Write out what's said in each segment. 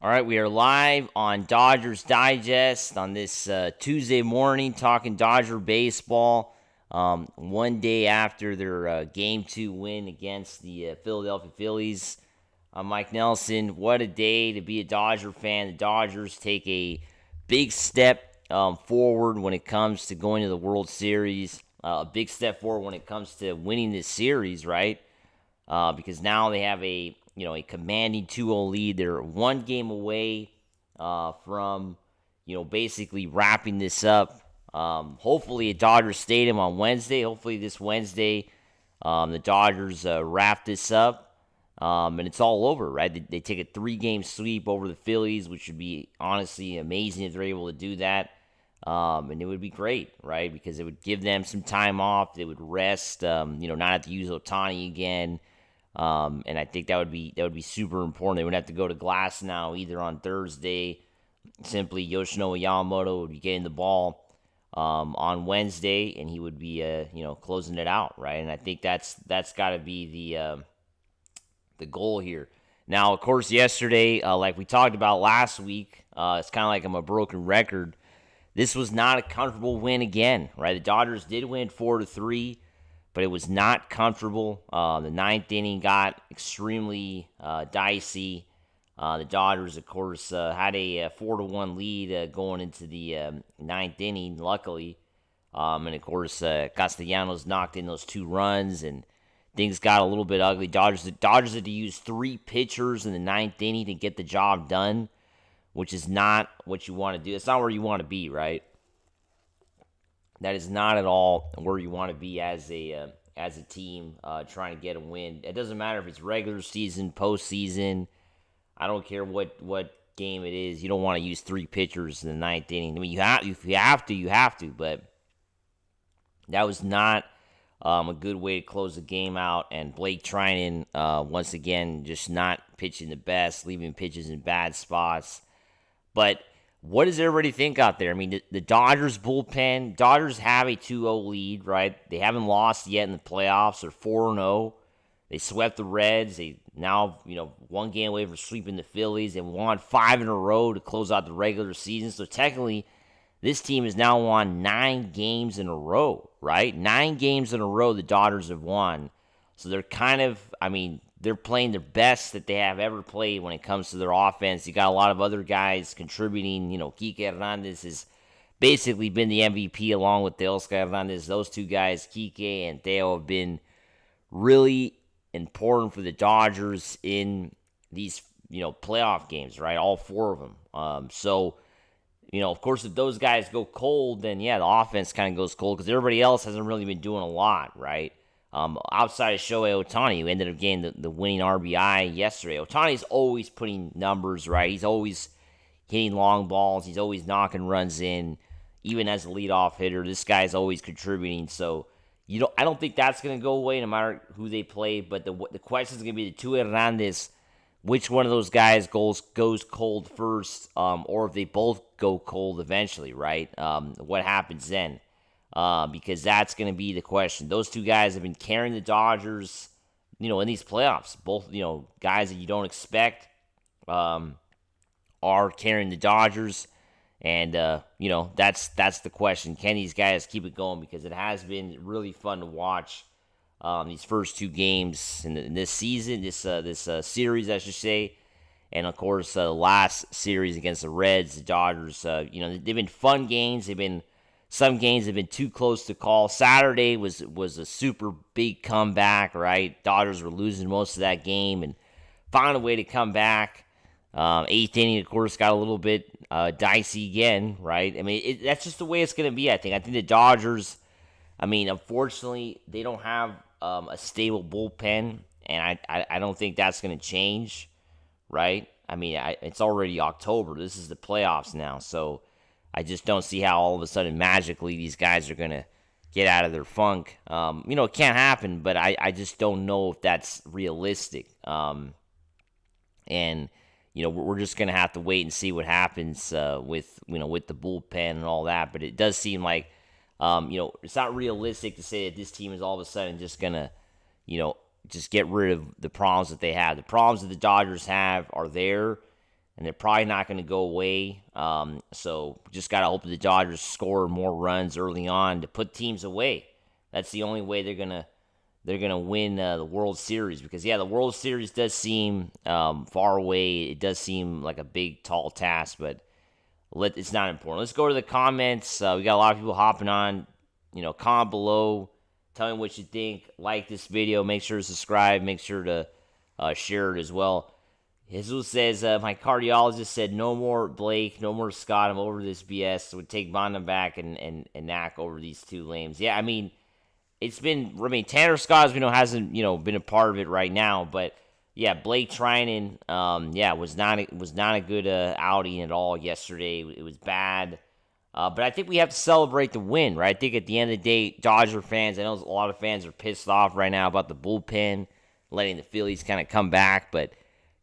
All right, we are live on Dodgers Digest on this Tuesday morning, talking Dodger baseball. One day after their Game 2 win against the Philadelphia Phillies. I'm Mike Nelson. What a day to be a Dodger fan. The Dodgers take a big step forward when it comes to going to the World Series. A big step forward when it comes to winning this series, right? Because now they have a commanding 2-0 lead. They're one game away from basically wrapping this up. Hopefully at Dodger Stadium on Wednesday. Hopefully this Wednesday the Dodgers wrap this up and it's all over, right? They take a 3-game sweep over the Phillies, which would be honestly amazing if they're able to do that. And it would be great, right? Because it would give them some time off. They would rest, not have to use Ohtani again. And I think that would be super important. They would have to go to Glasnow either on Thursday. Simply Yoshinobu Yamamoto would be getting the ball on Wednesday, and he would be closing it out, right? And I think that's got to be the goal here. Now, of course, yesterday, like we talked about last week, it's kind of like I'm a broken record. This was not a comfortable win again, right? The Dodgers did win 4-3. But it was not comfortable. The ninth inning got extremely dicey. The Dodgers, of course, had a 4-1 lead going into the ninth inning, luckily. And, of course, Castellanos knocked in those 2 runs, and things got a little bit ugly. Dodgers had to use 3 pitchers in the ninth inning to get the job done, which is not what you want to do. It's not where you want to be, right? That is not at all where you want to be as a team trying to get a win. It doesn't matter if it's regular season, postseason. I don't care what game it is. You don't want to use 3 pitchers in the ninth inning. I mean, if you have to. But that was not a good way to close the game out. And Blake Trinan, once again, just not pitching the best, leaving pitches in bad spots. But what does everybody think out there? I mean, the Dodgers bullpen, Dodgers have a 2-0 lead, right? They haven't lost yet in the playoffs. They're 4-0. They swept the Reds. They now, 1 game away from sweeping the Phillies. They won 5 in a row to close out the regular season. So technically, this team has now won 9 games in a row, right? 9 games in a row the Dodgers have won. So they're they're playing their best that they have ever played when it comes to their offense. You got a lot of other guys contributing. Kike Hernandez has basically been the MVP along with Teoscar Hernández. Those 2 guys, Kike and Teo, have been really important for the Dodgers in these, playoff games, right? All 4 of them. So, of course, if those guys go cold, then, yeah, the offense kind of goes cold because everybody else hasn't really been doing a lot, right? Outside of Shohei Ohtani, who ended up getting the winning RBI yesterday. Ohtani's always putting numbers, right? He's always hitting long balls. He's always knocking runs in. Even as a leadoff hitter, this guy's always contributing. So, I don't think that's going to go away no matter who they play. But the question is going to be the 2 Hernandez, which one of those guys goes cold first, or if they both go cold eventually, right? What happens then? Because that's going to be the question. Those 2 guys have been carrying the Dodgers, in these playoffs. Both, guys that you don't expect are carrying the Dodgers. And, that's the question. Can these guys keep it going? Because it has been really fun to watch these first 2 games in this season, this series, I should say. And, of course, the last series against the Reds, the Dodgers, they've been fun games. Some games have been too close to call. Saturday was a super big comeback, right? Dodgers were losing most of that game and found a way to come back. 8th inning, of course, got a little bit dicey again, right? I mean, that's just the way it's going to be, I think. I think the Dodgers, unfortunately, they don't have a stable bullpen, and I don't think that's going to change, right? It's already October. This is the playoffs now, so I just don't see how all of a sudden magically these guys are going to get out of their funk. It can't happen, but I just don't know if that's realistic. And we're just going to have to wait and see what happens with the bullpen and all that. But it does seem like, it's not realistic to say that this team is all of a sudden just going to, just get rid of the problems that they have. The problems that the Dodgers have are there. and they're probably not going to go away. So just got to hope the Dodgers score more runs early on to put teams away. That's the only way they're gonna win the World Series, because the World Series does seem far away. It does seem like a big, tall task, but it's not important. Let's go to the comments. We got a lot of people hopping on. Comment below. Tell me what you think. Like this video. Make sure to subscribe. Make sure to share it as well. Jesus says, my cardiologist said no more Blake, no more Scott. I'm over this BS. So would take Bonham back and Knack over these two lames. Yeah, I mean, Tanner Scott, as we know, hasn't, been a part of it right now. But, yeah, Blake Trinan, was not a good outing at all yesterday. It was bad. But I think we have to celebrate the win, right? I think at the end of the day, Dodger fans, I know a lot of fans are pissed off right now about the bullpen, letting the Phillies kind of come back. But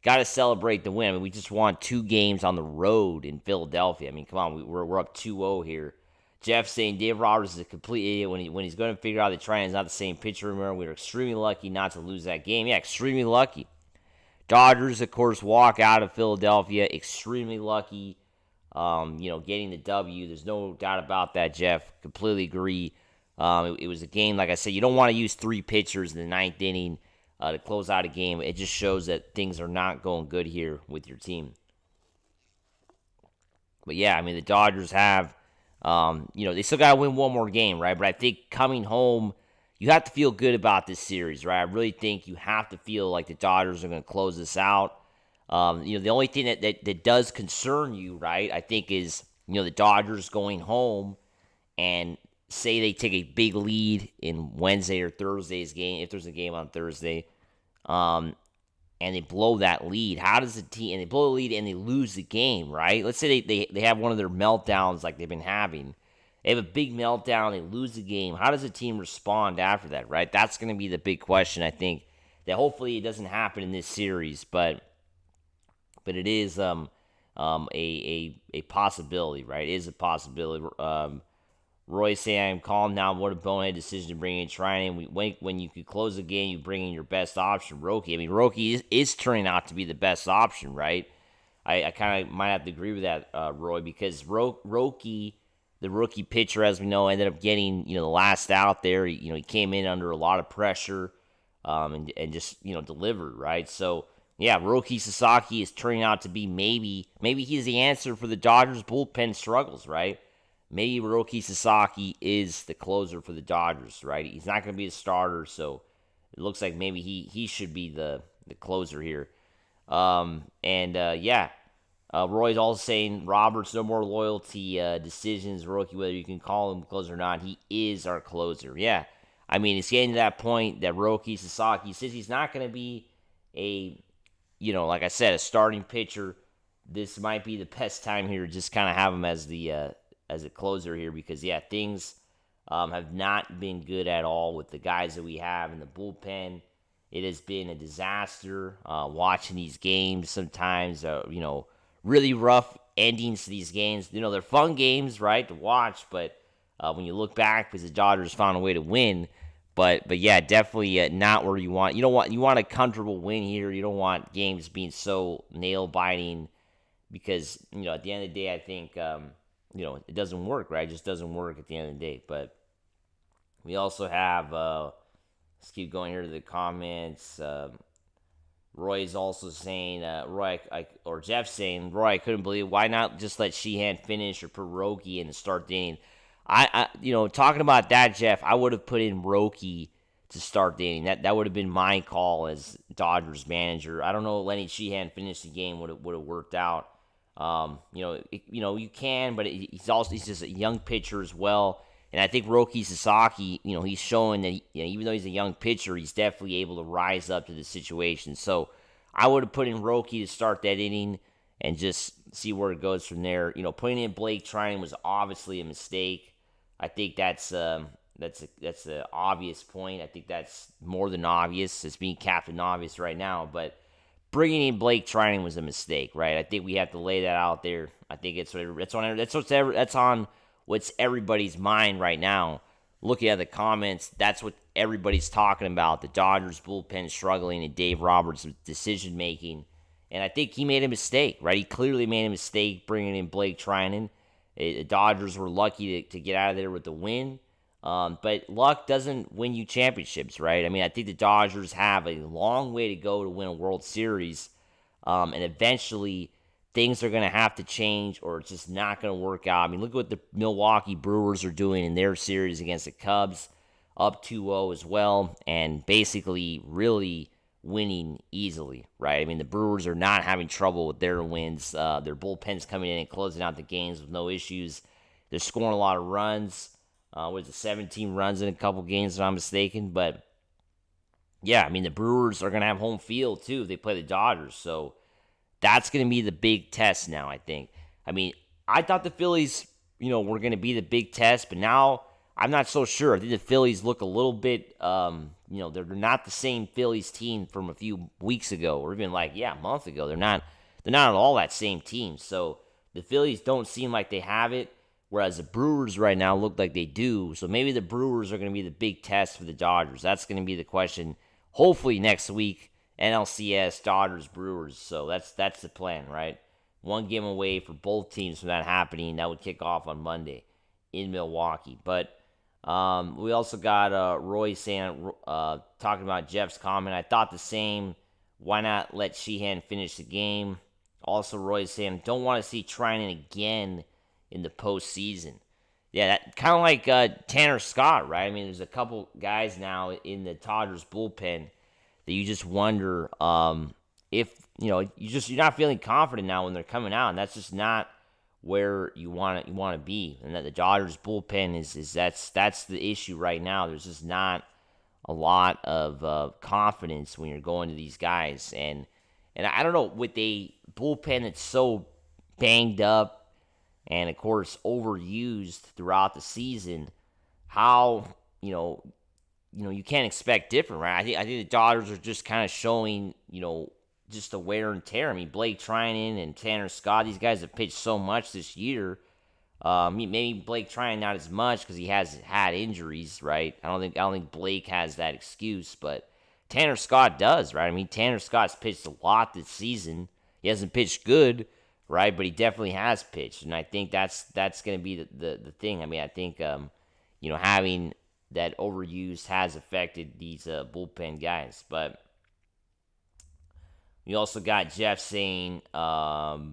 got to celebrate the win. I mean, we just won 2 games on the road in Philadelphia. I mean, come on, we're up 2-0 here. Jeff saying Dave Roberts is a complete idiot when he's going to figure out that Trinan is not the same pitcher. Remember, we were extremely lucky not to lose that game. Yeah, extremely lucky. Dodgers, of course, walk out of Philadelphia. Extremely lucky, getting the W. There's no doubt about that, Jeff. Completely agree. It was a game, like I said, you don't want to use 3 pitchers in the 9th inning to close out a game. It just shows that things are not going good here with your team. But, yeah, I mean, the Dodgers have... they still got to win one more game, right? But I think coming home, you have to feel good about this series, right? I really think you have to feel like the Dodgers are going to close this out. The only thing that does concern you, right, I think is, the Dodgers going home and say they take a big lead in Wednesday or Thursday's game, if there's a game on Thursday, and they blow that lead. How does the team, and they blow the lead and they lose the game, right? Let's say they have one of their meltdowns like they've been having. They have a big meltdown, they lose the game. How does the team respond after that, right? That's going to be the big question, I think, that hopefully it doesn't happen in this series, but it is a possibility, right? It is a possibility. Roy saying, I'm calm now. What a bonehead decision to bring in Trinan. When you could close the game, you bring in your best option, Roki. I mean, Roki is turning out to be the best option, right? I kind of might have to agree with that, Roy, because Roki, the rookie pitcher, as we know, ended up getting, the last out there. He came in under a lot of pressure and just, delivered, right? So, yeah, Roki Sasaki is turning out to be maybe he's the answer for the Dodgers' bullpen struggles, right? Maybe Roki Sasaki is the closer for the Dodgers, right? He's not going to be a starter, so it looks like maybe he should be the closer here. Roy's also saying Roberts, no more loyalty decisions. Roki, whether you can call him closer or not, he is our closer. Yeah, I mean, it's getting to that point that Roki Sasaki says he's not going to be like I said, a starting pitcher. This might be the best time here to just kind of have him as a closer here, because things have not been good at all with the guys that we have in the bullpen. It has been a disaster watching these games sometimes, really rough endings to these games. They're fun games, right, to watch, but when you look back, because the Dodgers found a way to win, but definitely not where you want. You want a comfortable win here. You don't want games being so nail-biting, because, at the end of the day, I think, it doesn't work, right? It just doesn't work at the end of the day. But we also have, let's keep going here to the comments. Roy's also saying, Jeff saying, Roy, I couldn't believe, why not just let Sheehan finish or put Roki in and start the inning? I talking about that, Jeff, I would have put in Roki to start the inning. That would have been my call as Dodgers manager. I don't know if letting Sheehan finish the game would have worked out. You can, but he's just a young pitcher as well. And I think Roki Sasaki, he's showing that even though he's a young pitcher, he's definitely able to rise up to the situation. So I would have put in Roki to start that inning and just see where it goes from there. Putting in Blake Trinan was obviously a mistake. I think that's an obvious point. I think that's more than obvious. It's being Captain Obvious right now, but bringing in Blake Trinan was a mistake, right? I think we have to lay that out there. I think that's on what's everybody's mind right now. Looking at the comments, that's what everybody's talking about. The Dodgers bullpen struggling and Dave Roberts' decision making And I think he made a mistake, right? He clearly made a mistake bringing in Blake Treinen. The Dodgers were lucky to get out of there with the win. But luck doesn't win you championships, right? I mean, I think the Dodgers have a long way to go to win a World Series. And eventually things are going to have to change or it's just not going to work out. I mean, look at what the Milwaukee Brewers are doing in their series against the Cubs, up 2-0 as well, and basically really winning easily, right? I mean, the Brewers are not having trouble with their wins. Their bullpen's coming in and closing out the games with no issues. They're scoring a lot of runs. 17 runs in a couple games, if I'm mistaken. But, yeah, I mean, the Brewers are going to have home field, too, if they play the Dodgers. So that's going to be the big test now, I think. I mean, I thought the Phillies, were going to be the big test, but now I'm not so sure. I think the Phillies look a little bit, they're not the same Phillies team from a few weeks ago, or even a month ago. They're not at all that same team. So the Phillies don't seem like they have it, whereas the Brewers right now look like they do. So maybe the Brewers are going to be the big test for the Dodgers. That's going to be the question. Hopefully next week, NLCS, Dodgers, Brewers. So that's the plan, right? One game away for both teams from that happening. That would kick off on Monday in Milwaukee. But we also got Roy saying, talking about Jeff's comment. I thought the same. Why not let Sheehan finish the game? Also, Roy saying, don't want to see Treinen again in the postseason. Yeah, that kind of like Tanner Scott, right? I mean, there's a couple guys now in the Dodgers bullpen that you just wonder if you're not feeling confident now when they're coming out, and that's just not where you want to be. And that the Dodgers bullpen is that's the issue right now. There's just not a lot of confidence when you're going to these guys, and I don't know, with a bullpen that's so banged up and of course overused throughout the season, how you can't expect different, right? I think the Dodgers are just kind of showing just the wear and tear. I mean, Blake Treinen and Tanner Scott, these guys have pitched so much this year. Maybe Blake Treinen not as much because he has had injuries, right? I don't think Blake has that excuse, but Tanner Scott does, right? I mean, Tanner Scott's pitched a lot this season. He hasn't pitched good, right? But he definitely has pitched, and I think that's going to be the thing. I mean, I think having that overuse has affected these bullpen guys, but. We also got Jeff saying that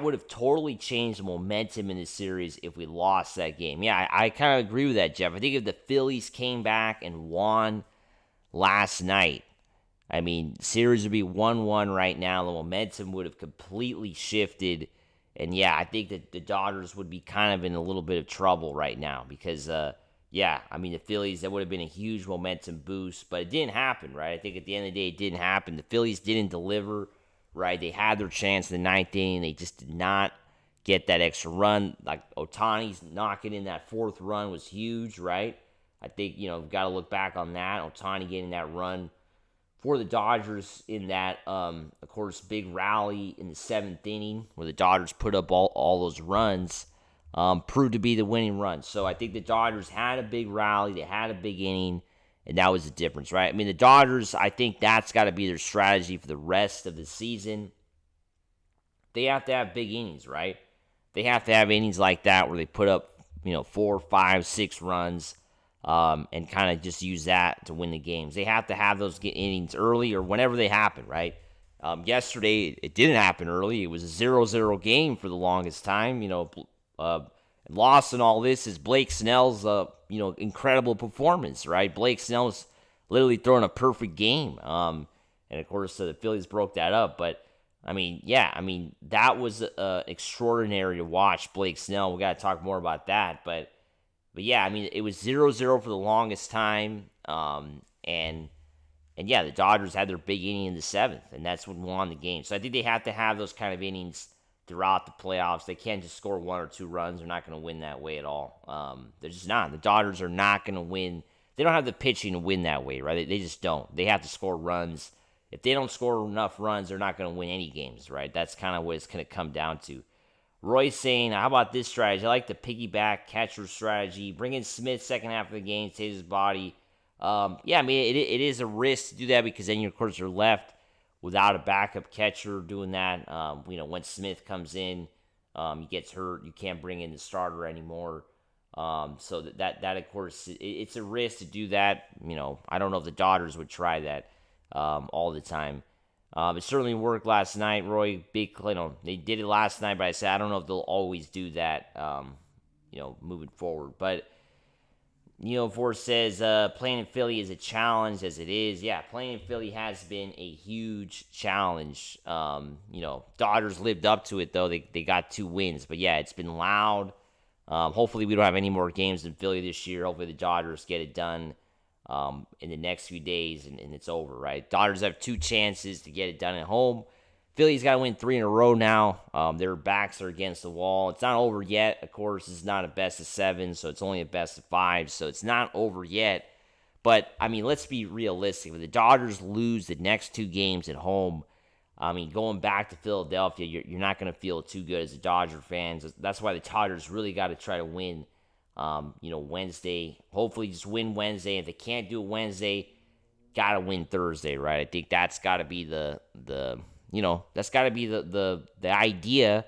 would have totally changed the momentum in the series if we lost that game. Yeah, I kind of agree with that, Jeff. I think if the Phillies came back and won last night, I mean, series would be 1-1 right now. The momentum would have completely shifted. And, yeah, I think that the Dodgers would be kind of in a little bit of trouble right now because, the Phillies, that would have been a huge momentum boost, but it didn't happen, right? I think at the end of the day, it didn't happen. The Phillies didn't deliver, right? They had their chance in the ninth inning. They just did not get that extra run. Like Ohtani's knocking in that fourth run was huge, right? I think, we've got to look back on that. Ohtani getting that run for the Dodgers in that, of course, big rally in the seventh inning where the Dodgers put up all those runs. Proved to be the winning run. So I think the Dodgers had a big rally, they had a big inning, and that was the difference, right? I mean, the Dodgers, I think that's got to be their strategy for the rest of the season. They have to have big innings, right? They have to have innings like that where they put up, 4, 5, 6 runs, and kind of just use that to win the games. They have to have those innings early or whenever they happen, right? Yesterday, it didn't happen early. It was a 0-0 game for the longest time, lost in all this is Blake Snell's, incredible performance, right? Blake Snell's literally throwing a perfect game. And of course, the Phillies broke that up. But, that was extraordinary to watch Blake Snell. We got to talk more about that. But yeah, it was 0-0 for the longest time. And the Dodgers had their big inning in the seventh, and that's what won the game. So I think they have to have those kind of innings throughout the playoffs. They can't just score 1 or 2 runs. They're not going to win that way at all. They're just not. The Dodgers are not going to win. They don't have the pitching to win that way, right? They just don't. They have to score runs. If they don't score enough runs, they're not going to win any games, right? That's kind of what it's going to come down to. Roy's saying, how about this strategy? I like the piggyback catcher strategy. Bring in Smith second half of the game, save his body. It is a risk to do that because then, of course, you're left without a backup catcher doing that. When Smith comes in, he gets hurt. You can't bring in the starter anymore. So that of course, it's a risk to do that. I don't know if the Dodgers would try that all the time. It certainly worked last night, Roy. They did it last night, but I said I don't know if they'll always do that. Moving forward, but. Force says playing in Philly is a challenge as it is. Yeah, playing in Philly has been a huge challenge. Dodgers lived up to it, though. They got 2 wins. But, yeah, it's been loud. Hopefully we don't have any more games in Philly this year. Hopefully the Dodgers get it done in the next few days, and it's over, right? Dodgers have 2 chances to get it done at home. Philly's got to win 3 in a row now. Their backs are against the wall. It's not over yet. Of course, it's not a best of 7, so it's only a best of 5, so it's not over yet. But, let's be realistic. If the Dodgers lose the next 2 games at home, going back to Philadelphia, you're not going to feel too good as a Dodger fan. That's why the Dodgers really got to try to win, Wednesday. Hopefully just win Wednesday. If they can't do it Wednesday, got to win Thursday, right? I think that's got to be that's got to be the idea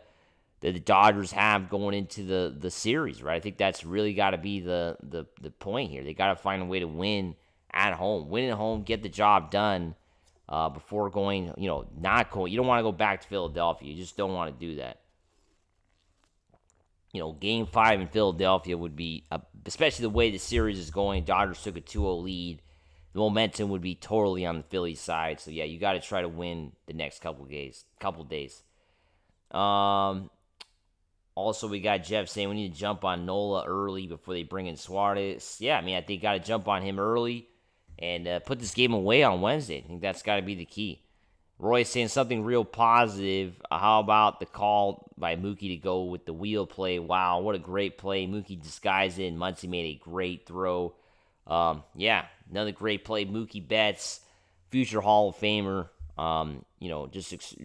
that the Dodgers have going into the series, right? I think that's really got to be the point here. They got to find a way to win at home. Win at home, get the job done before going, not going. You don't want to go back to Philadelphia. You just don't want to do that. Game 5 in Philadelphia would be, especially the way the series is going, Dodgers took a 2-0 lead. The momentum would be totally on the Phillies side. So, yeah, you got to try to win the next couple days. Also, we got Jeff saying we need to jump on Nola early before they bring in Suarez. Yeah, I think got to jump on him early and put this game away on Wednesday. I think that's got to be the key. Roy saying something real positive. How about the call by Mookie to go with the wheel play? Wow, what a great play. Mookie disguised it, and Muncy made a great throw. Another great play. Mookie Betts, future Hall of Famer.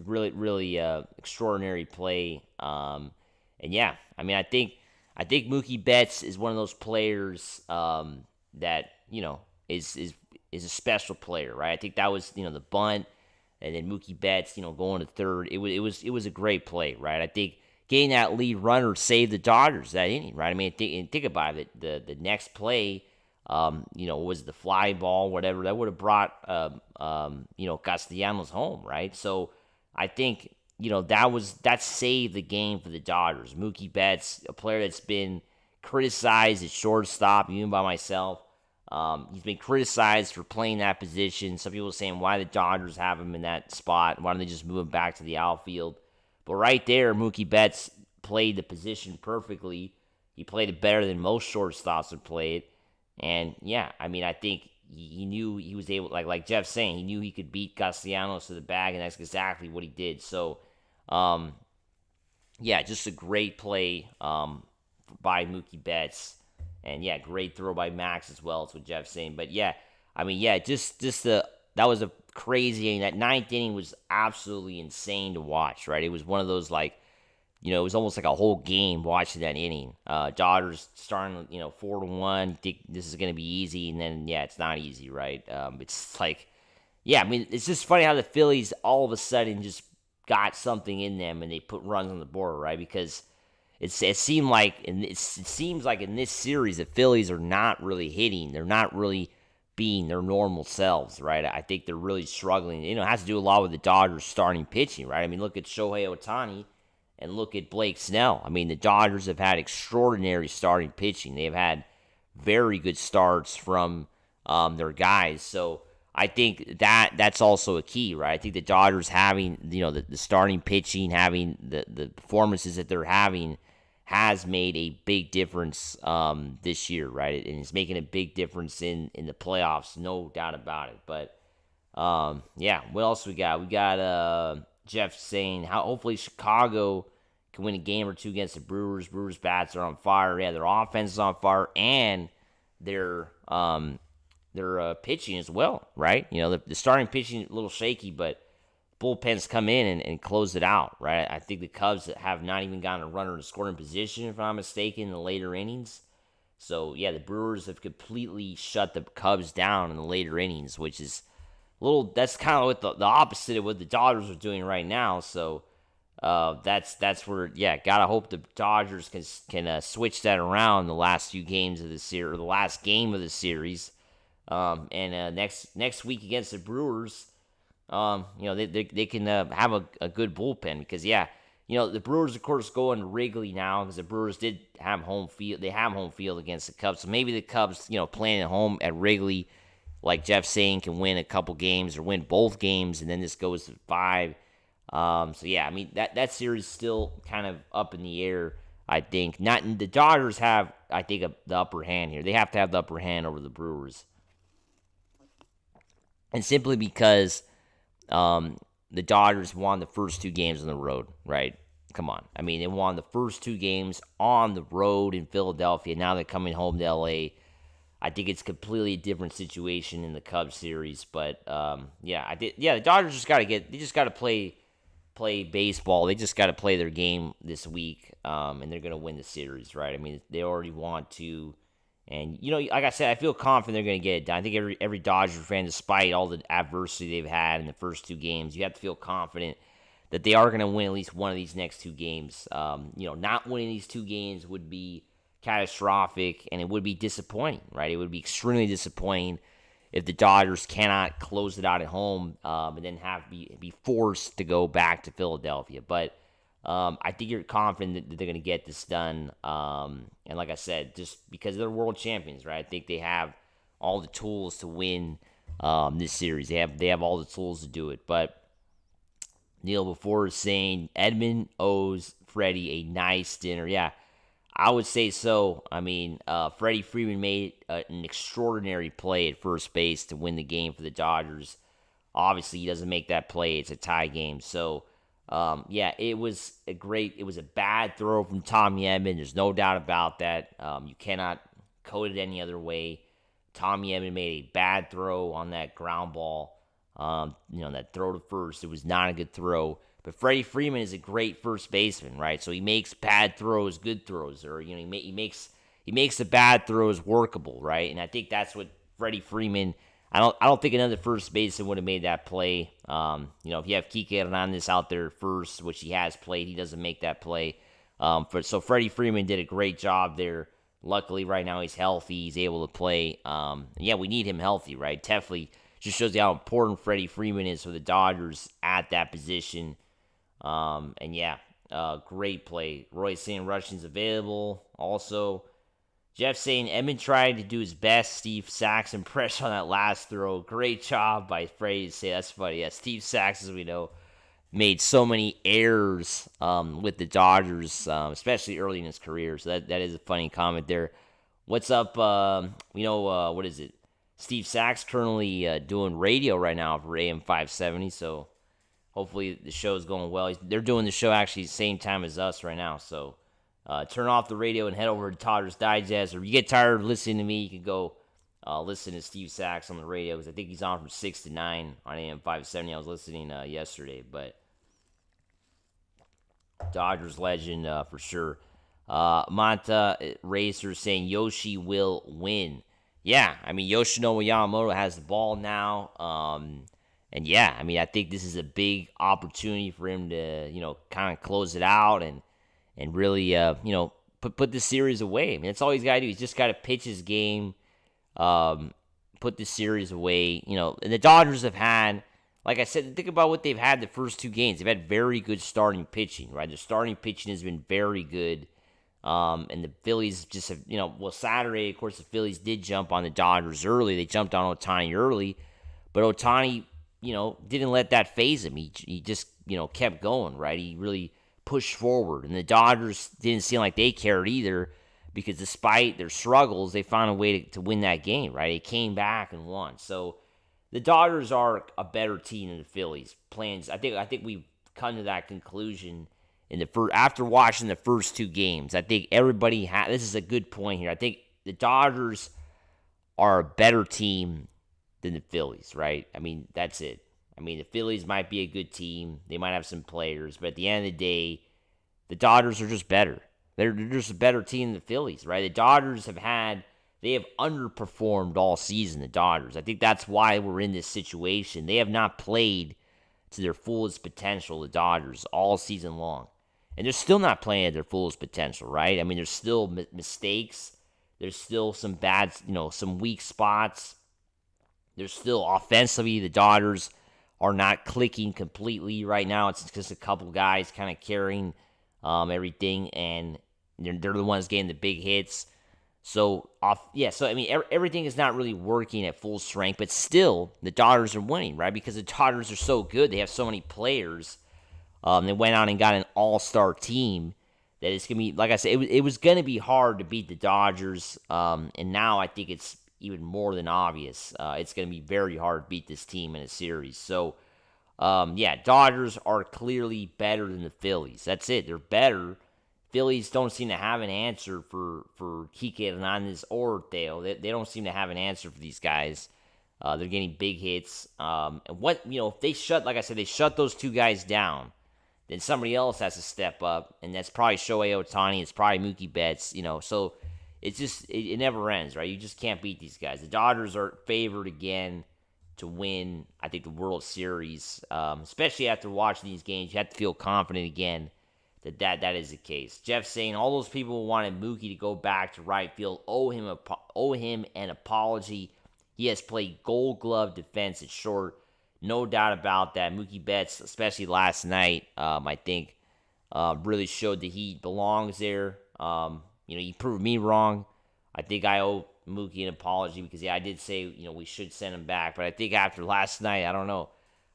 Really extraordinary play. I think Mookie Betts is one of those players that is a special player, right? I think that was the bunt, and then Mookie Betts going to third. It was a great play, right? I think getting that lead runner saved the Dodgers that inning, right? Think about it. The next play. Was the fly ball, whatever, that would have brought, Castellanos home, right? So I think, that saved the game for the Dodgers. Mookie Betts, a player that's been criticized at shortstop, even by myself. He's been criticized for playing that position. Some people are saying why the Dodgers have him in that spot. Why don't they just move him back to the outfield? But right there, Mookie Betts played the position perfectly. He played it better than most shortstops would play it. And, I think he knew he was able, like Jeff's saying, he knew he could beat Castellanos to the bag, and that's exactly what he did. So, just a great play by Mookie Betts. And, great throw by Max as well. That's what Jeff's saying. But, that was a crazy inning. That 9th inning was absolutely insane to watch, right? It was one of those, it was almost like a whole game watching that inning. Dodgers starting, 4-1. Think this is going to be easy, and then, it's not easy, right? It's it's just funny how the Phillies all of a sudden just got something in them, and they put runs on the board, right? Because it seemed like, and it seems like in this series, the Phillies are not really hitting. They're not really being their normal selves, right? I think they're really struggling. It has to do a lot with the Dodgers starting pitching, right? Look at Shohei Ohtani. And look at Blake Snell. The Dodgers have had extraordinary starting pitching. They've had very good starts from their guys. So I think that's also a key, right? I think the Dodgers having, the starting pitching, having the performances that they're having has made a big difference this year, right? And it's making a big difference in the playoffs, no doubt about it. But, what else we got? We got Jeff saying how hopefully Chicago can win a game or 2 against the Brewers. Brewers bats are on fire. Yeah, their offense is on fire, and their pitching as well, right? The starting pitching a little shaky, but bullpens come in and close it out, right? I think the Cubs have not even gotten a runner in scoring position, if I'm not mistaken, in the later innings. So, the Brewers have completely shut the Cubs down in the later innings, which is That's kind of what the opposite of what the Dodgers are doing right now. So that's where, yeah, gotta hope the Dodgers can switch that around the last few games of the series, or the last game of the series. And next week against the Brewers, they can have a good bullpen, because, yeah, the Brewers, of course, go into Wrigley now, because the Brewers did have home field. They have home field against the Cubs, so maybe the Cubs, playing at home at Wrigley, like Jeff's saying, can win a couple games or win both games, and then this goes to 5. So yeah, I mean that series is still kind of up in the air. I think not the Dodgers have, I think, the upper hand here. They have to have the upper hand over the Brewers, and simply because the Dodgers won the first 2 games on the road, right? Come on, I mean, they won the first 2 games on the road in Philadelphia. Now they're coming home to LA. I think it's completely a different situation in the Cubs series, but the Dodgers just got to play baseball. They just got to play their game this week, and they're going to win the series, right? I mean, they already want to, and like I said, I feel confident they're going to get it done. I think every Dodger fan, despite all the adversity they've had in the first 2 games, you have to feel confident that they are going to win at least one of these next 2 games. Not winning these 2 games would be catastrophic, and it would be disappointing, right? It would be extremely disappointing if the Dodgers cannot close it out at home, and then be forced to go back to Philadelphia. But I think you're confident that they're going to get this done. And like I said, just because they're world champions, right? I think they have all the tools to win this series. They have all the tools to do it. But Neil before is saying Edman owes Freddie a nice dinner. Yeah, I would say so. I mean, Freddie Freeman made an extraordinary play at first base to win the game for the Dodgers. Obviously, he doesn't make that play. It's a tie game. So, it was a bad throw from Tommy Edman. There's no doubt about that. You cannot code it any other way. Tommy Edman made a bad throw on that ground ball. That throw to first. It was not a good throw. But Freddie Freeman is a great first baseman, right? So he makes bad throws good throws, or he makes the bad throws workable, right? And I think that's what Freddie Freeman. I don't think another first baseman would have made that play. If you have Kike Hernandez out there first, which he has played, he doesn't make that play. So Freddie Freeman did a great job there. Luckily, right now he's healthy. He's able to play. We need him healthy, right? Definitely just shows you how important Freddie Freeman is for the Dodgers at that position. Great play. Roy saying Russian's available. Also, Jeff saying Edman tried to do his best Steve Sachs impression on that last throw. Great job by Freddie to say. That's funny. Yeah, Steve Sachs, as we know, made so many errors with the Dodgers, especially early in his career. So that is a funny comment there. What's up? What is it? Steve Sachs currently doing radio right now for AM 570, so hopefully the show's going well. They're doing the show actually the same time as us right now, so turn off the radio and head over to Dodgers Digest. Or if you get tired of listening to me, you can go listen to Steve Sachs on the radio, because I think he's on from 6 to 9 on AM 570. I was listening yesterday, but Dodgers legend for sure. Manta Racer saying Yoshi will win. Yeah, I mean, Yoshinobu Yamamoto has the ball now. I think this is a big opportunity for him to, kind of close it out and really, put the series away. I mean, that's all he's got to do. He's just got to pitch his game, put the series away. And the Dodgers have had, like I said, think about what they've had the first 2 games. They've had very good starting pitching, right? The starting pitching has been very good. And the Phillies just have, Saturday, of course, the Phillies did jump on the Dodgers early. They jumped on Ohtani early, but Ohtani, didn't let that phase him. He just, kept going, right? He really pushed forward, and the Dodgers didn't seem like they cared either, because despite their struggles, they found a way to win that game, right? They came back and won. So the Dodgers are a better team than the Phillies. I think we've come to that conclusion after watching the first 2 games. I think everybody this is a good point here. I think the Dodgers are a better team than the Phillies, right? I mean, that's it. I mean, the Phillies might be a good team. They might have some players, but at the end of the day, the Dodgers are just better. They're just a better team than the Phillies, right? The Dodgers have had they have underperformed all season, the Dodgers. I think that's why we're in this situation. They have not played to their fullest potential, the Dodgers, all season long. And they're still not playing at their fullest potential, right? I mean, there's still mistakes. There's still some bad, some weak spots. There's still offensively, the Dodgers are not clicking completely right now. It's just a couple guys kind of carrying everything, and they're the ones getting the big hits. So I mean, everything is not really working at full strength, but still, the Dodgers are winning, right? Because the Dodgers are so good. They have so many players. They went out and got an all-star team that it's going to be, like I said, it was going to be hard to beat the Dodgers, and now I think it's even more than obvious. It's going to be very hard to beat this team in a series. So, Dodgers are clearly better than the Phillies. That's it. They're better. Phillies don't seem to have an answer for Kike Hernandez or Theo. They don't seem to have an answer for these guys. They're getting big hits. And if they shut those two guys down, then somebody else has to step up, and that's probably Shohei Ohtani. It's probably Mookie Betts. So it's just it never ends, right? You just can't beat these guys. The Dodgers are favored again to win, I think, the World Series, especially after watching these games. You have to feel confident again that is the case. Jeff saying all those people who wanted Mookie to go back to right field owe him an apology. He has played Gold Glove defense at short, no doubt about that. Mookie Betts, especially last night, I think really showed that he belongs there. He proved me wrong. I think I owe Mookie an apology because I did say we should send him back, but I think after last night, I don't know.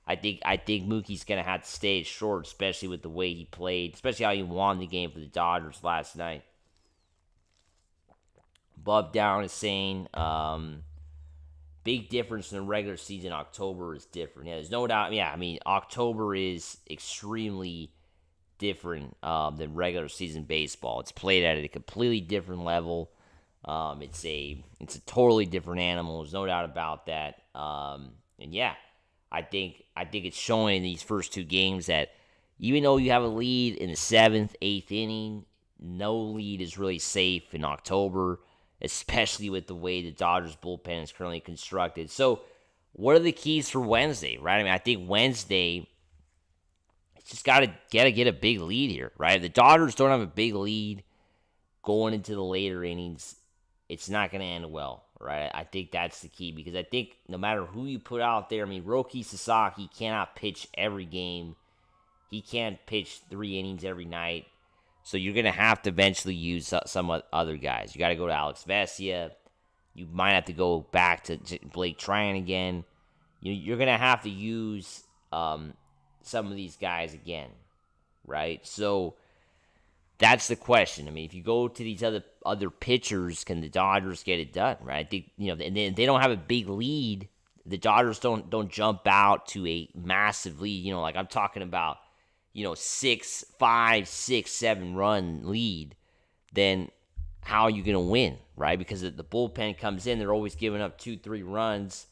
I think Mookie's going to have to stay short, especially with the way he played, especially how he won the game for the Dodgers last night. Bub Down is saying, big difference in the regular season. October is different. Yeah, there's no doubt. Yeah, I mean, October is extremely different than regular season baseball. It's played at a completely different level. It's a totally different animal. There's no doubt about that. I think it's showing in these first two games that even though you have a lead in the 7th, 8th inning, no lead is really safe in October, especially with the way the Dodgers bullpen is currently constructed. So what are the keys for Wednesday, right? I mean, I think Wednesday, it's just got to get a big lead here, right? If the Dodgers don't have a big lead going into the later innings, it's not going to end well, right? I think that's the key because I think no matter who you put out there, I mean, Roki Sasaki cannot pitch every game. He can't pitch 3 innings every night. So you're going to have to eventually use some other guys. You got to go to Alex Vesia. You might have to go back to Blake Tryon again. You're going to have to use some of these guys again, right? So that's the question. I mean, if you go to these other pitchers, can the Dodgers get it done, right? I think, and they don't have a big lead. The Dodgers don't jump out to a massive lead. Like I'm talking about, 6, 5, 6, 7 run lead, then how are you going to win, right? Because the bullpen comes in, they're always giving up 2, 3 runs.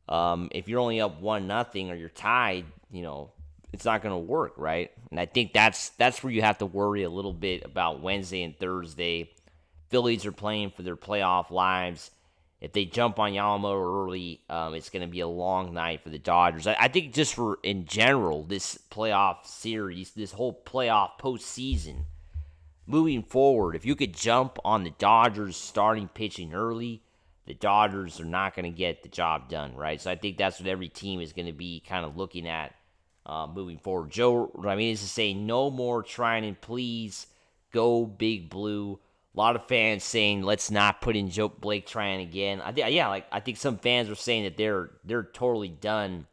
If you're only up 1-0 or you're tied, it's not going to work, right? And I think that's where you have to worry a little bit about Wednesday and Thursday. Phillies are playing for their playoff lives. If they jump on Yamamoto early, it's going to be a long night for the Dodgers. I think just for, in general, this playoff series, this whole playoff postseason, moving forward, if you could jump on the Dodgers starting pitching early, the Dodgers are not going to get the job done, right? So I think that's what every team is going to be kind of looking at moving forward. Joe Ramirez is saying, no more trying and please go Big Blue. A lot of fans saying, let's not put in Blake Tryon again. I think some fans were saying that they're totally done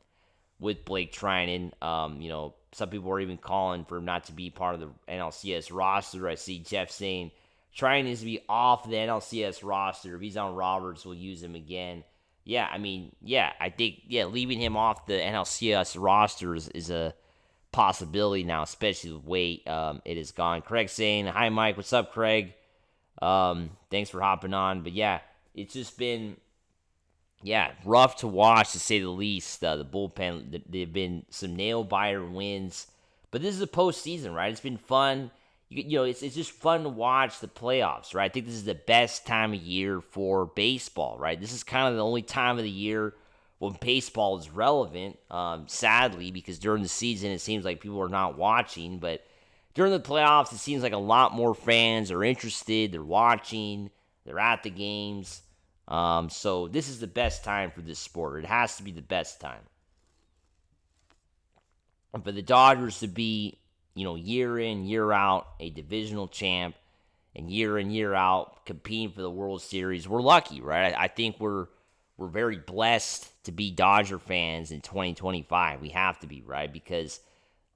with Blake Tryon. Some people are even calling for him not to be part of the NLCS roster. I see Jeff saying Tryon needs to be off the NLCS roster. If he's on Roberts, we'll use him again. I think leaving him off the NLCS roster is a possibility now, especially the way it has gone. Craig saying, hi, Mike. What's up, Craig? Thanks for hopping on. But it's just been, rough to watch, to say the least. The bullpen, there have been some nail-biter wins. But this is a postseason, right? It's been fun. it's just fun to watch the playoffs, right? I think this is the best time of year for baseball, right? This is kind of the only time of the year when baseball is relevant, sadly, because during the season it seems like people are not watching, but during the playoffs it seems like a lot more fans are interested, they're watching, they're at the games. So this is the best time for this sport. It has to be the best time. And for the Dodgers to be, year in, year out, a divisional champ, and year in, year out, competing for the World Series, we're lucky, right? I think we're very blessed to be Dodger fans in 2025. We have to be, right? Because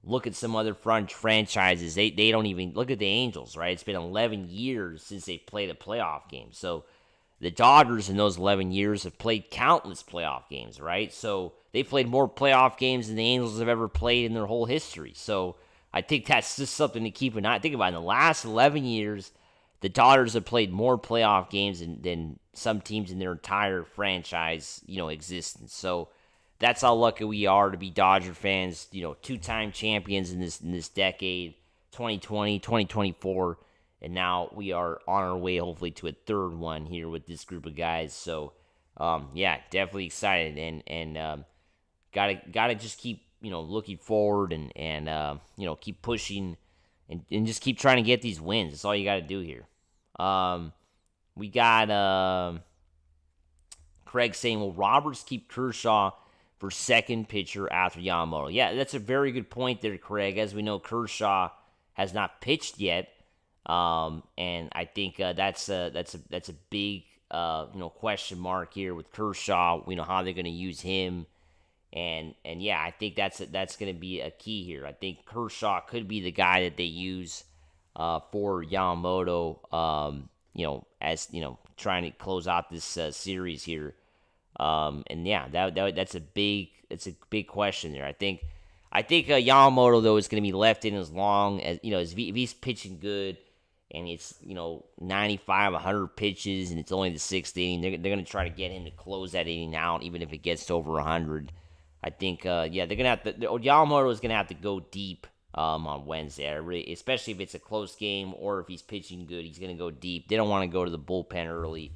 look at some other franchises. They don't even look at the Angels, right? It's been 11 years since they played a playoff game. So the Dodgers in those 11 years have played countless playoff games, right? So they played more playoff games than the Angels have ever played in their whole history. So I think that's just something to keep an eye. Think about it. In the last 11 years, the Dodgers have played more playoff games than some teams in their entire franchise, existence. So that's how lucky we are to be Dodger fans. Two-time champions in this decade, 2020, 2024. And now we are on our way, hopefully, to a third one here with this group of guys. So, definitely excited, and gotta just keep looking forward and keep pushing and just keep trying to get these wins. That's all you got to do here. We got Craig saying, "Will Roberts keep Kershaw for second pitcher after Yamamoto?" Yeah, that's a very good point there, Craig. As we know, Kershaw has not pitched yet. And I think that's a big question mark here with Kershaw. How they're going to use him, and yeah, I think that's going to be a key here. I think Kershaw could be the guy that they use for Yamamoto. As trying to close out this series here. And yeah, that's a big question there. I think Yamamoto though is going to be left in as long as if he's pitching good. And it's 95, 100 pitches, and it's only the sixth inning. They're going to try to get him to close that inning out, even if it gets to over 100. I think, they're going to have to. Yamamoto is going to have to go deep on Wednesday, especially if it's a close game or if he's pitching good. He's going to go deep. They don't want to go to the bullpen early.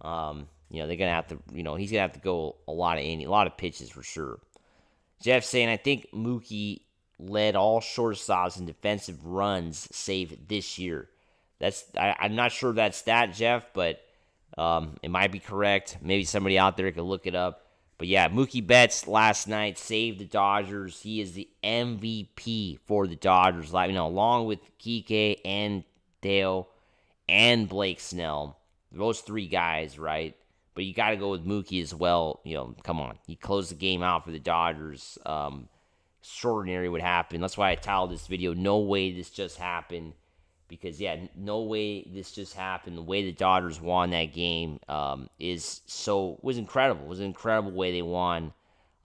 They're going to have to. He's going to have to go a lot of pitches for sure. Jeff saying, I think Mookie led all shortstops in defensive runs saved this year. I'm not sure that's that, Jeff, but it might be correct. Maybe somebody out there could look it up. But yeah, Mookie Betts last night saved the Dodgers. He is the MVP for the Dodgers, along with Kike and Dale and Blake Snell. Those three guys, right? But you got to go with Mookie as well. Come on. He closed the game out for the Dodgers. Extraordinary what happened. That's why I titled this video, No Way This Just Happened. Because, no way this just happened. The way the Dodgers won that game was incredible. It was an incredible way they won.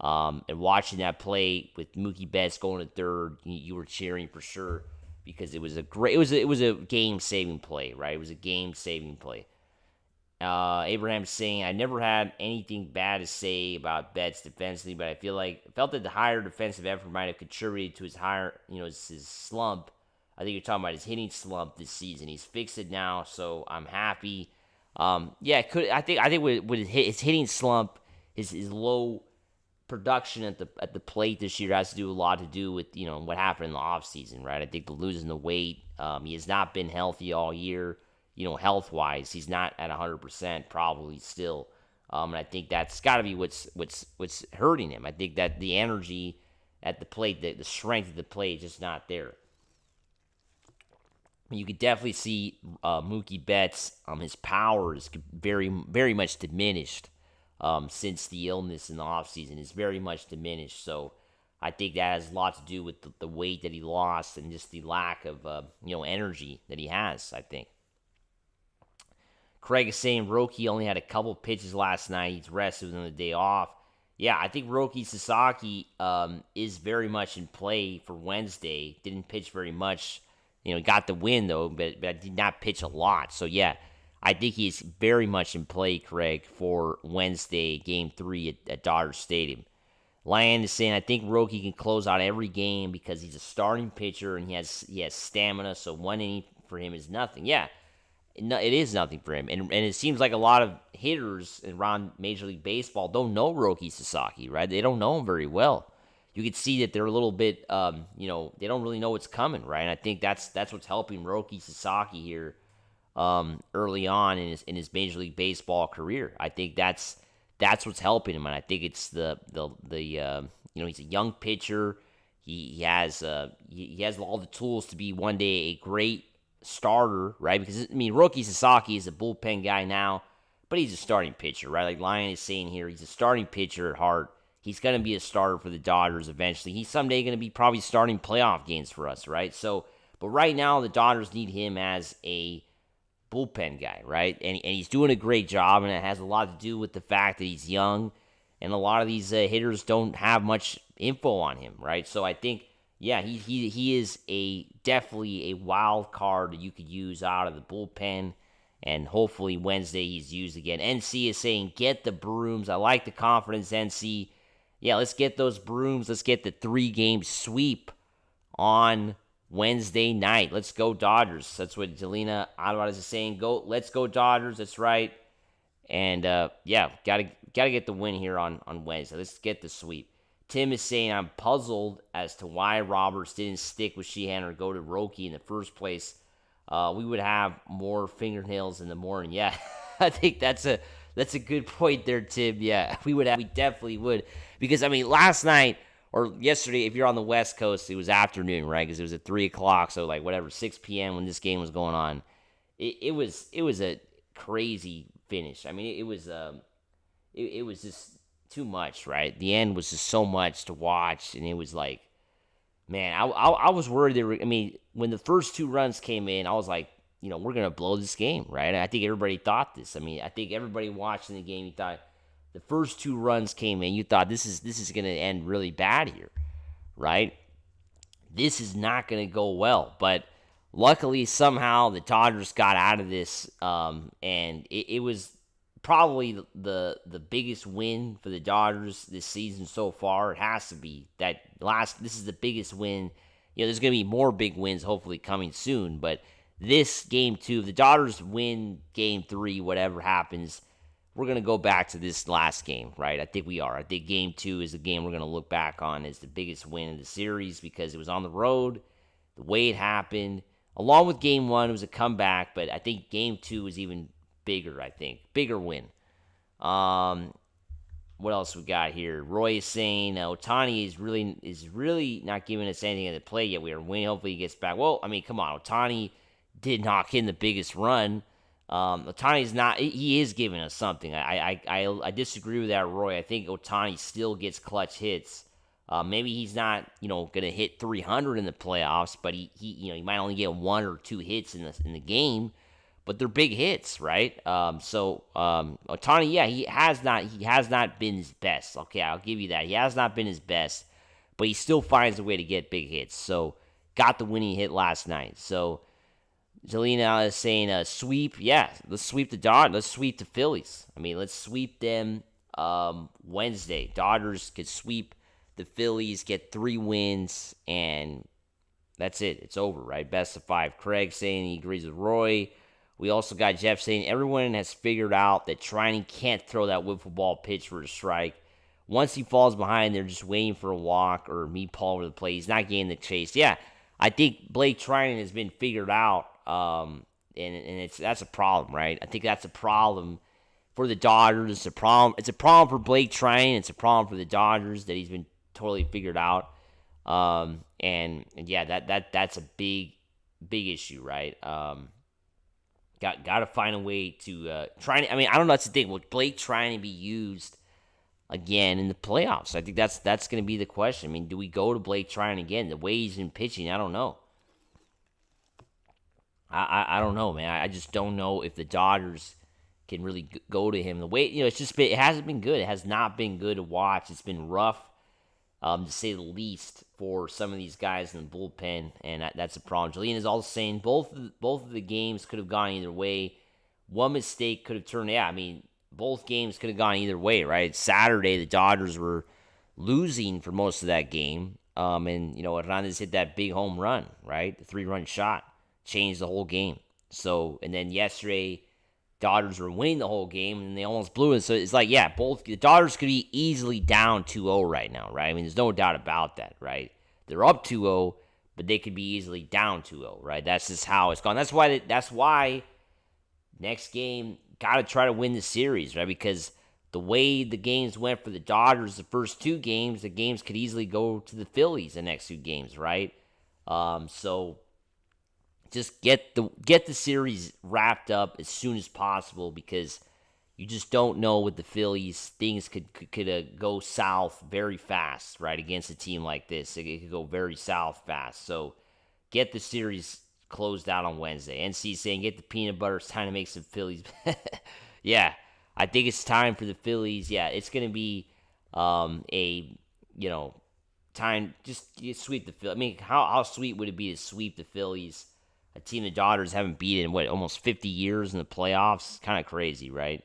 And watching that play with Mookie Betts going to third, you were cheering for sure because it was a game-saving play, right? It was a game-saving play. Abraham's saying, I never had anything bad to say about Betts defensively, but I felt that the higher defensive effort might have contributed to his his slump. I think you're talking about his hitting slump this season. He's fixed it now, so I'm happy. I think with his hitting slump, his low production at the plate this year has to do with what happened in the offseason, right? I think the losing the weight. He has not been healthy all year. Health wise, he's not at 100% probably still. And I think that's got to be what's hurting him. I think that the energy at the plate, the strength of the plate, is just not there. You could definitely see Mookie Betts, his power is very, very much diminished since the illness in the offseason. It's very much diminished. So I think that has a lot to do with the weight that he lost and just the lack of energy that he has, I think. Craig is saying Roki only had a couple pitches last night. He's rested on the day off. Yeah, I think Roki Sasaki is very much in play for Wednesday. Didn't pitch very much. Got the win, though, but did not pitch a lot. So, yeah, I think he's very much in play, Craig, for Wednesday, Game 3 at Dodger Stadium. Lion is saying, I think Roki can close out every game because he's a starting pitcher and he has stamina, so one inning for him is nothing. Yeah, it is nothing for him. And it seems like a lot of hitters around Major League Baseball don't know Roki Sasaki, right? They don't know him very well. You can see that they're a little bit, they don't really know what's coming, right? And I think that's what's helping Roki Sasaki here early on in his Major League Baseball career. I think that's what's helping him, and I think it's the he's a young pitcher. He has all the tools to be one day a great starter, right? Because Roki Sasaki is a bullpen guy now, but he's a starting pitcher, right? Like Lion is saying here, he's a starting pitcher at heart. He's going to be a starter for the Dodgers eventually. He's someday going to be probably starting playoff games for us, right? So, but right now the Dodgers need him as a bullpen guy, right? And he's doing a great job, and it has a lot to do with the fact that he's young, and a lot of these hitters don't have much info on him, right? So I think, yeah, he is definitely a wild card that you could use out of the bullpen, and hopefully Wednesday he's used again. NC is saying, get the brooms. I like the confidence, NC. Yeah, let's get those brooms. Let's get the 3-game sweep on Wednesday night. Let's go Dodgers. That's what Jelena Alvarez is saying. Let's go Dodgers. That's right. And gotta get the win here on Wednesday. Let's get the sweep. Tim is saying, I'm puzzled as to why Roberts didn't stick with Sheehan or go to Roki in the first place. We would have more fingernails in the morning. Yeah, I think that's a good point there, Tim. Yeah, we definitely would. Because, last night or yesterday, if you're on the West Coast, it was afternoon, right? Because it was at 3 o'clock, so 6 p.m. when this game was going on. It was a crazy finish. It was just too much, right? The end was just so much to watch, and it was like, man, I was worried when the first 2 runs came in, I was like, we're going to blow this game, right? And I think everybody thought this. I think everybody watching the game, you thought the first 2 runs came in, you thought this is going to end really bad here, right? This is not going to go well. But luckily, somehow, the Dodgers got out of this, and it was probably the biggest win for the Dodgers this season so far. It has to be this is the biggest win. There's going to be more big wins hopefully coming soon, but this game 2, if the Dodgers win game 3, whatever happens, we're going to go back to this last game, right? I think we are. I think game 2 is the game we're going to look back on as the biggest win in the series because it was on the road, the way it happened. Along with game 1, it was a comeback, but I think game 2 was even bigger, Bigger win. What else we got here? Roy is saying Ohtani is really not giving us anything to play yet. We are winning. Hopefully he gets back. Well, come on. Ohtani did knock in the biggest run. Ohtani's not. He is giving us something. I disagree with that, Roy. I think Ohtani still gets clutch hits. Maybe he's not, going to hit 300 in the playoffs, but he might only get 1 or 2 hits in the game. But they're big hits, right? Ohtani, yeah, he has not been his best. Okay, I'll give you that. He has not been his best, but he still finds a way to get big hits. So got the winning hit last night. So Zelina is saying sweep. Yeah, let's sweep the Dodgers. Let's sweep the Phillies. Let's sweep them Wednesday. Dodgers could sweep the Phillies, get 3 wins, and that's it. It's over, right? Best of 5. Craig saying he agrees with Roy. We also got Jeff saying everyone has figured out that Trinan can't throw that wiffle ball pitch for a strike. Once he falls behind, they're just waiting for a walk or meet Paul over the plate. He's not getting the chase. Yeah, I think Blake Trinan has been figured out, and that's a problem, right? I think that's a problem for the Dodgers. It's a problem for Blake Trinan. It's a problem for the Dodgers that he's been totally figured out. And yeah, that's a big issue, right? Got to find a way to try. I don't know. That's the thing. Will Blake trying to be used again in the playoffs? I think that's going to be the question. Do we go to Blake trying again? The way he's been pitching, I don't know. I don't know, man. I just don't know if the Dodgers can really go to him. The way it hasn't been good. It has not been good to watch. It's been rough, to say the least, for some of these guys in the bullpen, and that's a problem. Julian is also saying both of the games could have gone either way. One mistake could have turned. Yeah, both games could have gone either way, right? Saturday, the Dodgers were losing for most of that game. And, Hernandez hit that big home run, right? The 3-run shot changed the whole game. So, and then yesterday, Dodgers were winning the whole game, and they almost blew it. So it's like, yeah, both the Dodgers could be easily down 2-0 right now, right? I mean, there's no doubt about that, right? They're up 2-0, but they could be easily down 2-0, right? That's just how it's gone. That's why next game, got to try to win the series, right? Because the way the games went for the Dodgers the first 2 games, the games could easily go to the Phillies the next 2 games, right? So just get the series wrapped up as soon as possible, because you just don't know with the Phillies. Things could go south very fast, right? Against a team like this, it could go very south fast. So get the series closed out on Wednesday. NC saying get the peanut butter. It's time to make some Phillies. Yeah, I think it's time for the Phillies. Yeah, it's gonna be time just sweep the Phillies. I mean, how sweet would it be to sweep the Phillies? A team the Dodgers haven't beaten in, almost 50 years in the playoffs? Kind of crazy, right?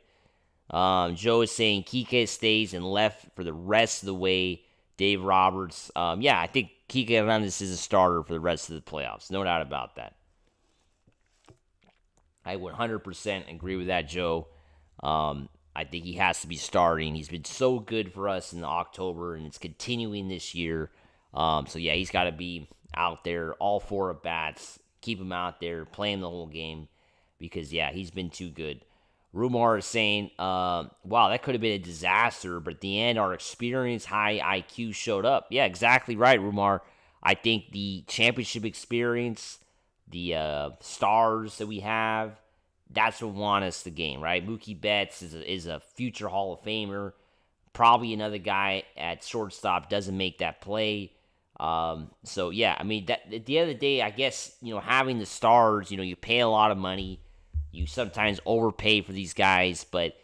Joe is saying Kike stays and left for the rest of the way. Dave Roberts. Yeah, I think Kike Hernandez is a starter for the rest of the playoffs. No doubt about that. I 100% agree with that, Joe. I think he has to be starting. He's been so good for us in October, and it's continuing this year. So, yeah, he's got to be out there, all 4 at-bats. Keep him out there, play him the whole game, because, yeah, he's been too good. Rumar is saying, wow, that could have been a disaster, but at the end, our experience, high IQ showed up. Yeah, exactly right, Rumar. I think the championship experience, the stars that we have, that's what won us the game, right? Mookie Betts is a future Hall of Famer. Probably another guy at shortstop doesn't make that play. So, yeah, I mean, that at the end of the day, I guess, having the stars, you pay a lot of money. You sometimes overpay for these guys, but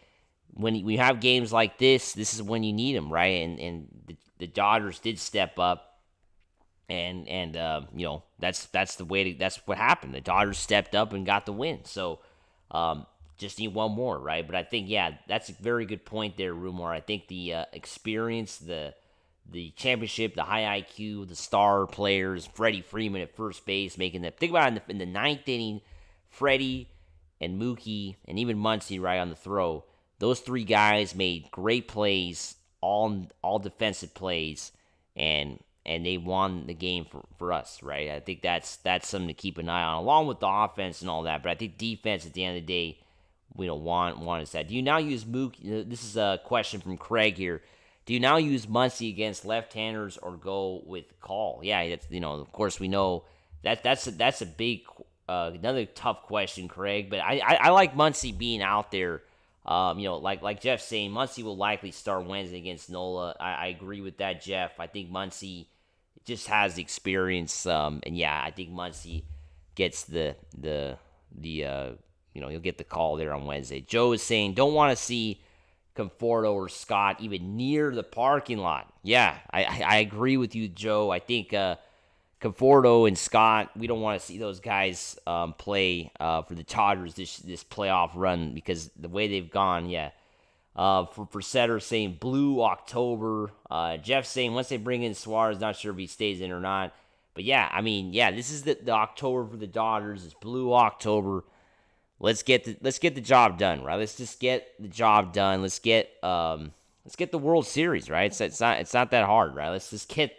when you have games like this is when you need them, right? And the Dodgers did step up, and that's the way that's what happened. The Dodgers stepped up and got the win. So just need one more, right? But I think, yeah, that's a very good point there, Rumor. I think the experience, the championship, the high IQ, the star players, Freddie Freeman at first base, making that. Think about it, in the 9th inning, Freddie and Mookie and even Muncy, right, on the throw. Those 3 guys made great plays, all defensive plays, and they won the game for us, right? I think that's something to keep an eye on, along with the offense and all that. But I think defense, at the end of the day, we don't want us that. Do you now use Mookie? This is a question from Craig here. Do you now use Muncy against left-handers or go with Call? Yeah, that's, of course we know that's a big another tough question, Craig. But I like Muncy being out there. Like Jeff's saying, Muncy will likely start Wednesday against Nola. I agree with that, Jeff. I think Muncy just has the experience, and yeah, I think Muncy gets he'll get the call there on Wednesday. Joe is saying, don't want to see Conforto or Scott even near the parking lot. Yeah, I agree with you, Joe. I think Conforto and Scott, we don't want to see those guys play for the Dodgers this playoff run, because the way they've gone, yeah. For Setter saying blue October. Jeff saying once they bring in Suarez, not sure if he stays in or not. But yeah, I mean, yeah, this is the October for the Dodgers. It's blue October. Let's get the job done, right? Let's just get the job done. Let's get the World Series, right? It's not that hard, right? Let's just think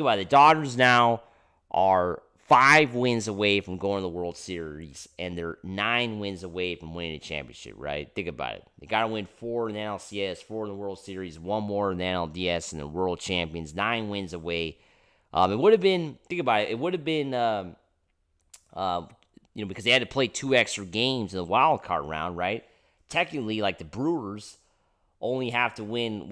about it. The Dodgers now are 5 wins away from going to the World Series, and they're 9 wins away from winning a championship, right? Think about it. They got to win 4 in the NLCS, 4 in the World Series, 1 more in the NLDS, and the World Champions. 9 wins away. It would have been, think about it, because they had to play 2 extra games in the wild card round, right? Technically, like the Brewers only have to win,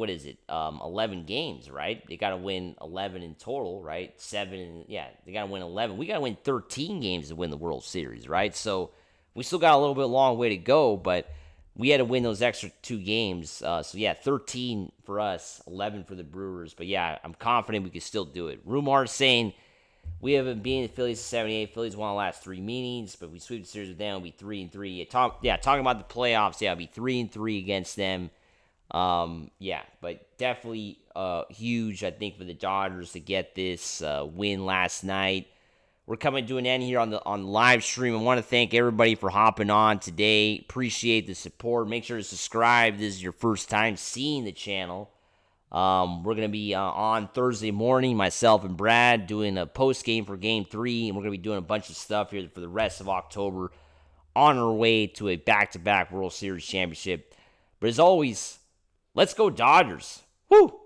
11 games, right? They got to win 11 in total, right? 7, they got to win 11. We got to win 13 games to win the World Series, right? So we still got a little bit long way to go, but we had to win those extra 2 games. 13 for us, 11 for the Brewers. But yeah, I'm confident we can still do it. Rumar saying we haven't beaten the Phillies in 78. Phillies won the last 3 meetings, but we sweep the series with them. We'll be 3-3. Talking about the playoffs, it'll be 3-3 against them. Yeah, but definitely huge, I think, for the Dodgers to get this win last night. We're coming to an end here on the live stream. I want to thank everybody for hopping on today. Appreciate the support. Make sure to subscribe. This is your first time seeing the channel. We're going to be on Thursday morning, myself and Brad, doing a post game for Game 3, and we're going to be doing a bunch of stuff here for the rest of October on our way to a back-to-back World Series championship. But as always, let's go Dodgers. Woo!